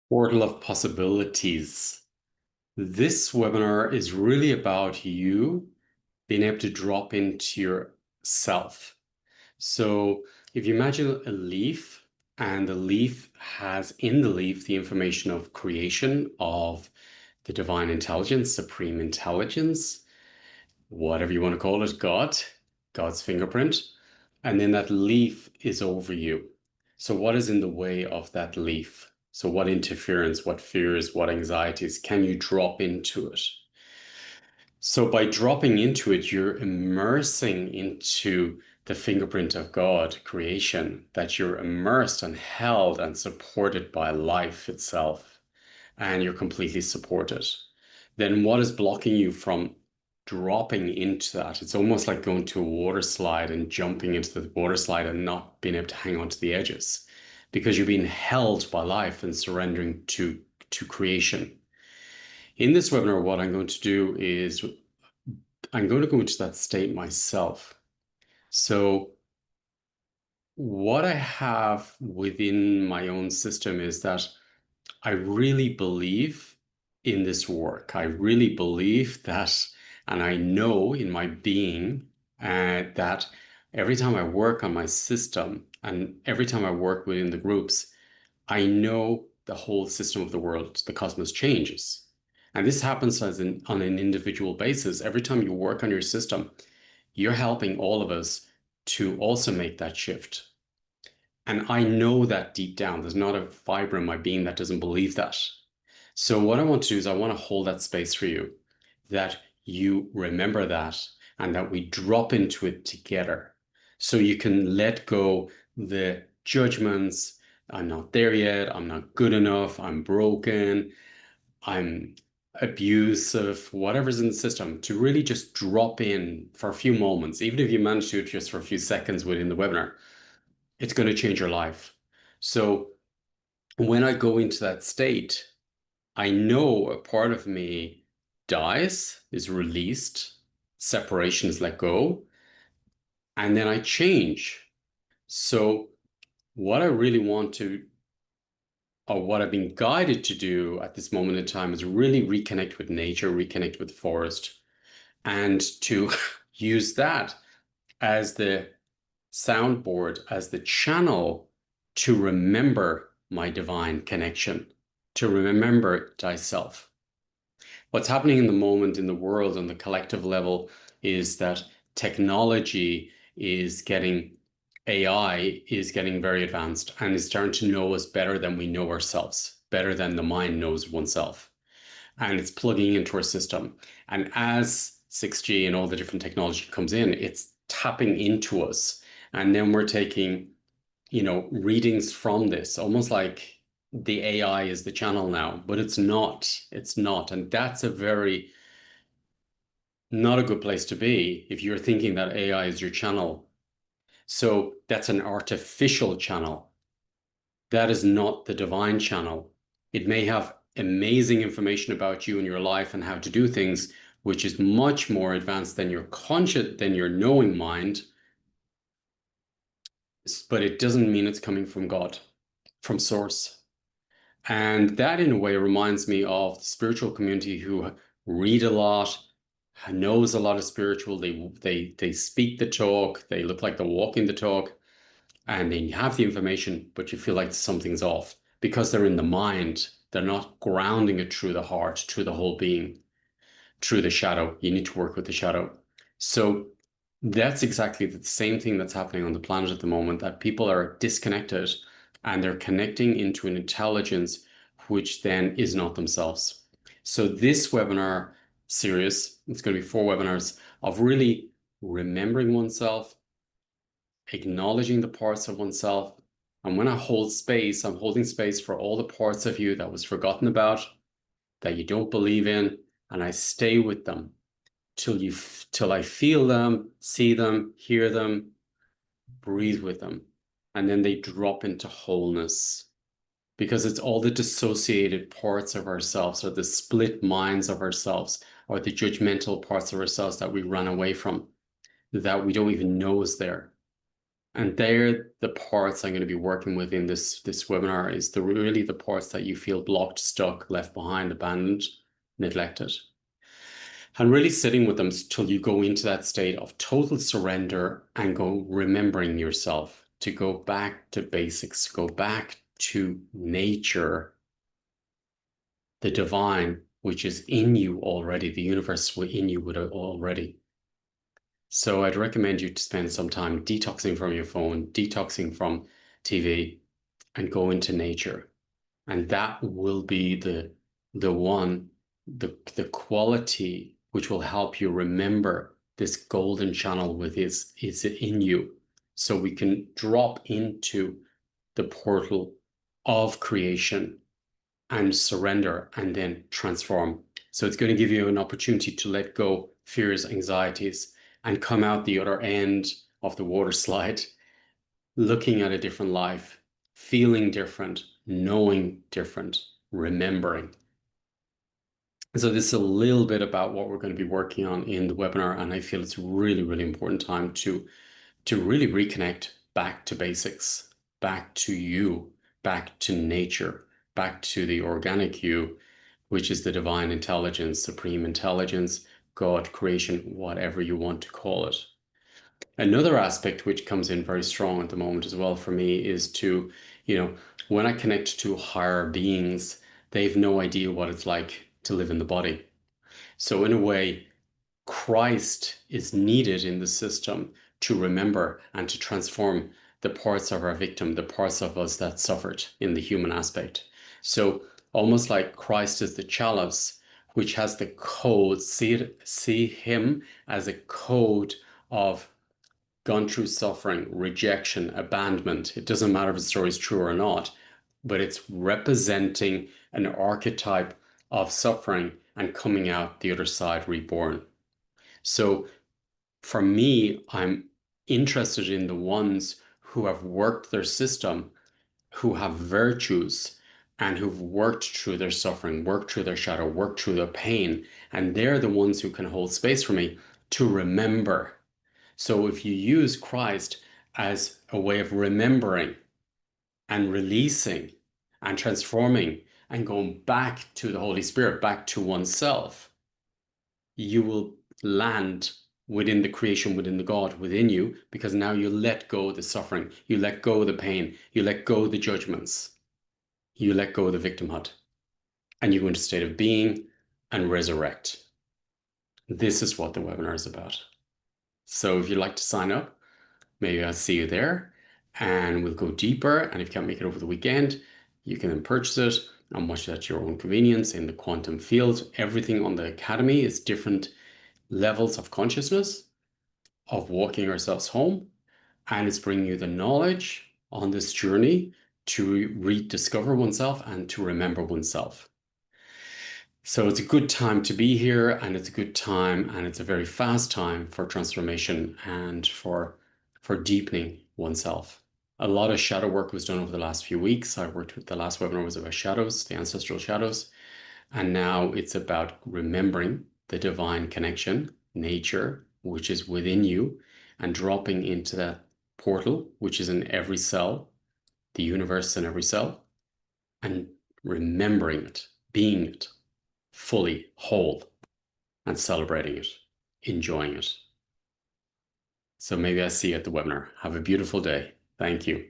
Portal of possibilities. This webinar is really about you being able to drop into yourself. So if you imagine a leaf, and the leaf has in the leaf the information of creation, of the divine intelligence, supreme intelligence, whatever you want to call it, God's fingerprint. And then that leaf is over you. So what is in the way of that leaf? So what interference, what fears, what anxieties can you drop into it? So by dropping into it, you're immersing into the fingerprint of God, creation, that you're immersed and held and supported by life itself, and you're completely supported. Then what is blocking you from dropping into that? It's almost like going to a water slide and jumping into the water slide and not being able to hang on to the edges because you're being held by life and surrendering to creation. In this webinar, what I'm going to do is I'm going to go into that state myself. So what I have within my own system is that I really believe in this work. I really believe that, and I know in my being that every time I work on my system and every time I work within the groups, I know the whole system of the world, the cosmos changes. And this happens on an individual basis. Every time you work on your system, you're helping all of us to also make that shift. And I know that deep down, there's not a fiber in my being that doesn't believe that. So what I want to do is I want to hold that space for you, that you remember that and that we drop into it together. So you can let go the judgments. I'm not there yet. I'm not good enough. I'm broken. I'm abusive, whatever's in the system, to really just drop in for a few moments. Even if you manage to do it just for a few seconds within the webinar, it's going to change your life. So when I go into that state, I know a part of me dies, is released, separation is let go, and then I change. So what I really want to, or what I've been guided to do at this moment in time, is really reconnect with nature, reconnect with the forest, and to use that as the soundboard, as the channel to remember my divine connection, to remember thyself. What's happening in the moment in the world on the collective level is that technology is getting, AI is getting very advanced and is starting to know us better than we know ourselves, better than the mind knows oneself. And it's plugging into our system. And as 6G and all the different technology comes in, it's tapping into us. And then we're taking, readings from this, almost like the AI is the channel now, but it's not. It's not. And that's a very not a good place to be if you're thinking that AI is your channel. So that's an artificial channel. That is not the divine channel. It may have amazing information about you and your life and how to do things, which is much more advanced than your conscious, than your knowing mind, but it doesn't mean it's coming from God, from source. And that in a way reminds me of the spiritual community who read a lot, knows a lot of spiritual, they speak the talk, they look like they're walking the talk, and they have the information, but you feel like something's off because they're in the mind. They're not grounding it through the heart, through the whole being, through the shadow. You need to work with the shadow. So that's exactly the same thing that's happening on the planet at the moment, that people are disconnected and they're connecting into an intelligence which then is not themselves. So this webinar series, it's going to be 4 webinars of really remembering oneself, acknowledging the parts of oneself. And when I hold space, I'm holding space for all the parts of you that was forgotten about, that you don't believe in, and I stay with them till I feel them, see them, hear them, breathe with them. And then they drop into wholeness because it's all the dissociated parts of ourselves or the split minds of ourselves or the judgmental parts of ourselves that we run away from that we don't even know is there. And they're the parts I'm going to be working with in this webinar is really the parts that you feel blocked, stuck, left behind, abandoned, neglected. And really sitting with them till you go into that state of total surrender and go remembering yourself to go back to basics, go back to nature, the divine, which is in you already, the universe in you already. So I'd recommend you to spend some time detoxing from your phone, detoxing from TV, and go into nature. And that will be the one, the quality which will help you remember this golden channel with is in you. So we can drop into the portal of creation and surrender and then transform. So it's going to give you an opportunity to let go fears, anxieties, and come out the other end of the water slide, looking at a different life, feeling different, knowing different, remembering. So this is a little bit about what we're going to be working on in the webinar, and I feel it's a really, really important time to really reconnect back to basics, back to you, back to nature, back to the organic you, which is the divine intelligence, supreme intelligence, God, creation, whatever you want to call it. Another aspect which comes in very strong at the moment as well for me is to, when I connect to higher beings, they've no idea what it's like to live in the body. So in a way, Christ is needed in the system to remember and to transform the parts of our victim, the parts of us that suffered in the human aspect. So almost like Christ is the chalice, which has the code, see him as a code of gone through suffering, rejection, abandonment. It doesn't matter if the story is true or not, but it's representing an archetype of suffering and coming out the other side reborn. So for me, I'm interested in the ones who have worked their system, who have virtues, and who've worked through their suffering, worked through their shadow, worked through their pain. And they're the ones who can hold space for me to remember. So if you use Christ as a way of remembering and releasing and transforming and going back to the Holy Spirit, back to oneself, you will land within the creation, within the God within you, because now you let go of the suffering, you let go of the pain, you let go of the judgments, you let go of the victimhood, and you go into a state of being and resurrect. This is what the webinar is about. So if you'd like to sign up, maybe I'll see you there and we'll go deeper. And if you can't make it over the weekend, you can then purchase it and watch it at your own convenience in the quantum field. Everything on the Academy is different levels of consciousness of walking ourselves home. And it's bringing you the knowledge on this journey to rediscover oneself and to remember oneself. So it's a good time to be here, and it's a good time, and it's a very fast time for transformation and for deepening oneself. A lot of shadow work was done over the last few weeks. I worked with the last webinar was about shadows, the ancestral shadows, and now it's about remembering the divine connection, nature, which is within you, and dropping into that portal, which is in every cell, the universe in every cell, and remembering it, being it fully whole and celebrating it, enjoying it. So maybe I see you at the webinar. Have a beautiful day. Thank you.